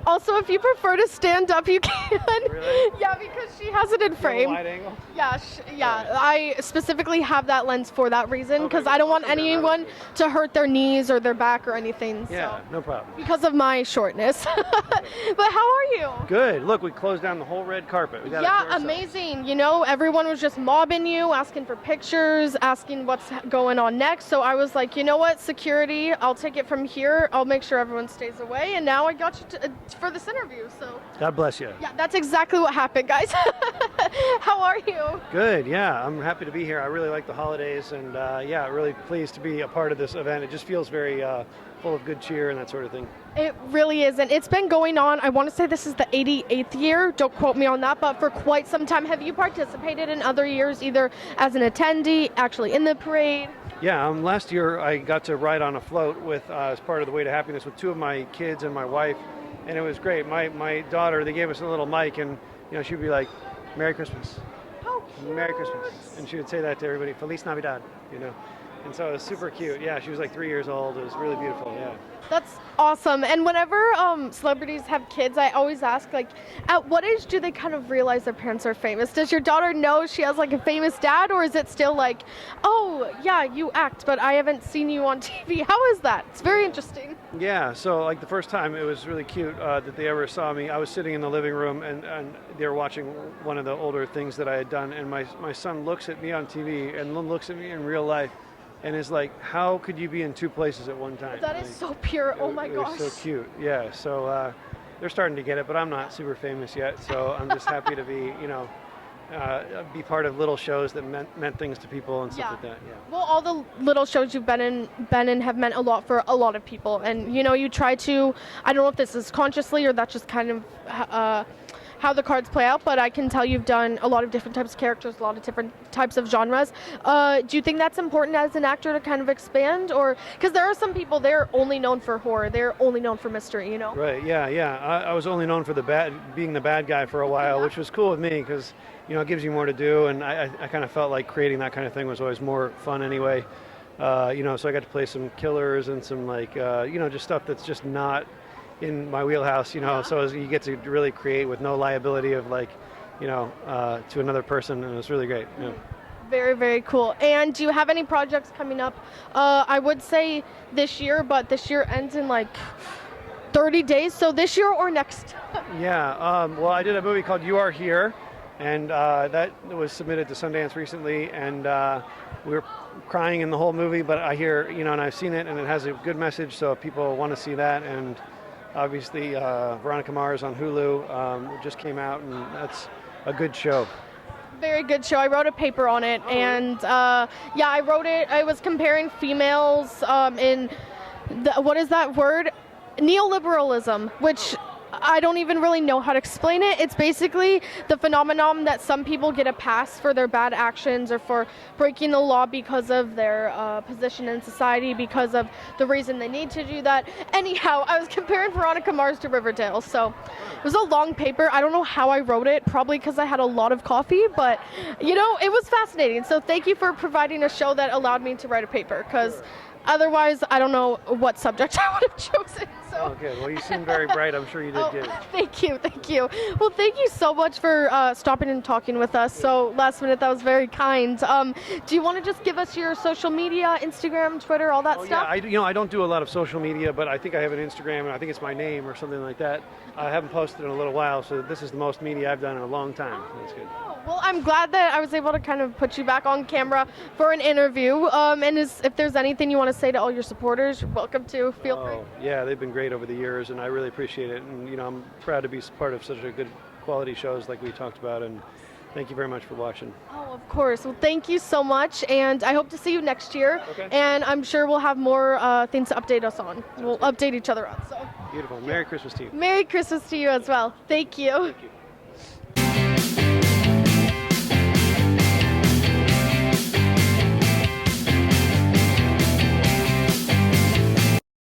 Also, if you prefer to stand up, you can. Really? Yeah, because she has it in frame. Wide angle? Yeah, I specifically have that lens for that reason, because Okay, I don't want okay, then anyone that was to hurt their knees or their back or anything. Yeah, So. no problem. Because of my shortness. But how are you? Good. Look, we closed down the whole red carpet. We got it to Yeah, ourselves. amazing. You know, everyone was just mobbing you, asking for pictures, asking what's going on next. So I was like, you know what, security, I'll take it from here. I'll make sure everyone stays away. And now I got you for this interview. So God bless you. yeah, that's exactly what happened, guys. How are you? Good, yeah. I'm happy to be here. I really like the holidays, and yeah, really pleased to be a part of this event. It just feels very full of good cheer and that sort of thing. It really is, and it's been going on, I want to say this is the 88th year, don't quote me on that, but for quite some time. Have you participated in other years, either as an attendee, actually in the parade? Yeah, last year I got to ride on a float with as part of the Way to Happiness with two of my kids and my wife, and it was great. My daughter, they gave us a little mic, and you know, she'd be like, "Merry Christmas, How cute. Merry Christmas," and she would say that to everybody, "Feliz Navidad," you know. And so it was super cute. Yeah, she was like 3 years old. It was really beautiful. Yeah. That's awesome. And whenever celebrities have kids, I always ask, like, at what age do they kind of realize their parents are famous? Does your daughter know she has like a famous dad, or is it still like, oh yeah, you act, but I haven't seen you on TV? How is that? It's very interesting. Yeah, so like the first time it was really cute that they ever saw me. I was sitting in the living room and they were watching one of the older things that I had done, and my son looks at me on TV and then looks at me in real life and is like, how could you be in two places at one time? That is so pure. Oh my gosh. It was so cute. Yeah, so they're starting to get it, but I'm not super famous yet, so I'm just happy to be, you know, be part of little shows that meant things to people and stuff like that. Yeah. Well, all the little shows you've been in have meant a lot for a lot of people, and you know, you try to. I don't know if this is consciously or that's just kind of how the cards play out, but I can tell you've done a lot of different types of characters, a lot of different types of genres. Do you think that's important as an actor to kind of expand, or because there are some people they're only known for horror, they're only known for mystery, you know? Right. Yeah. Yeah. I was only known for being the bad guy for a while, which was cool with me because you know it gives you more to do, and I kind of felt like creating that kind of thing was always more fun anyway. You know, so I got to play some killers and some like you know, just stuff that's just not in my wheelhouse, you know, so you get to really create with no liability of like, you know, to another person, and it was really great. Yeah. Very, very cool. And do you have any projects coming up? I would say this year, but this year ends in like 30 days, so this year or next? Yeah, well, I did a movie called You Are Here, and that was submitted to Sundance recently, and we were crying in the whole movie, but I hear, you know, and I've seen it, and it has a good message, so people want to see that, and obviously, Veronica Mars on Hulu just came out, and that's a good show. Very good show. I wrote a paper on it, and yeah, I wrote it. I was comparing females in what is that word? Neoliberalism, which I don't even really know how to explain it. It's basically the phenomenon that some people get a pass for their bad actions or for breaking the law because of their position in society, because of the reason they need to do that. Anyhow, I was comparing Veronica Mars to Riverdale, so it was a long paper. I don't know how I wrote it, probably because I had a lot of coffee, but you know, it was fascinating. So thank you for providing a show that allowed me to write a paper, because otherwise, I don't know what subject I would have chosen. So. Oh, good. Well, you seem very bright. I'm sure you did good. Thank you, thank you. Well, thank you so much for stopping and talking with us. So last minute, that was very kind. Do you want to just give us your social media, Instagram, Twitter, all that stuff? Yeah, you know, I don't do a lot of social media, but I think I have an Instagram, and I think it's my name or something like that. I haven't posted in a little while, so this is the most media I've done in a long time. So that's good. Well, I'm glad that I was able to kind of put you back on camera for an interview. And if there's anything you want to say to all your supporters, you're welcome to. Feel free. Yeah, they've been great over the years, and I really appreciate it. And you know, I'm proud to be part of such a good quality shows like we talked about. And thank you very much for watching. Oh, of course. Well, thank you so much, and I hope to see you next year. Okay. And I'm sure we'll have more things to update us on. We'll update each other on. So. Beautiful. Merry Christmas to you. Merry Christmas to you as well. Thank you. Thank you.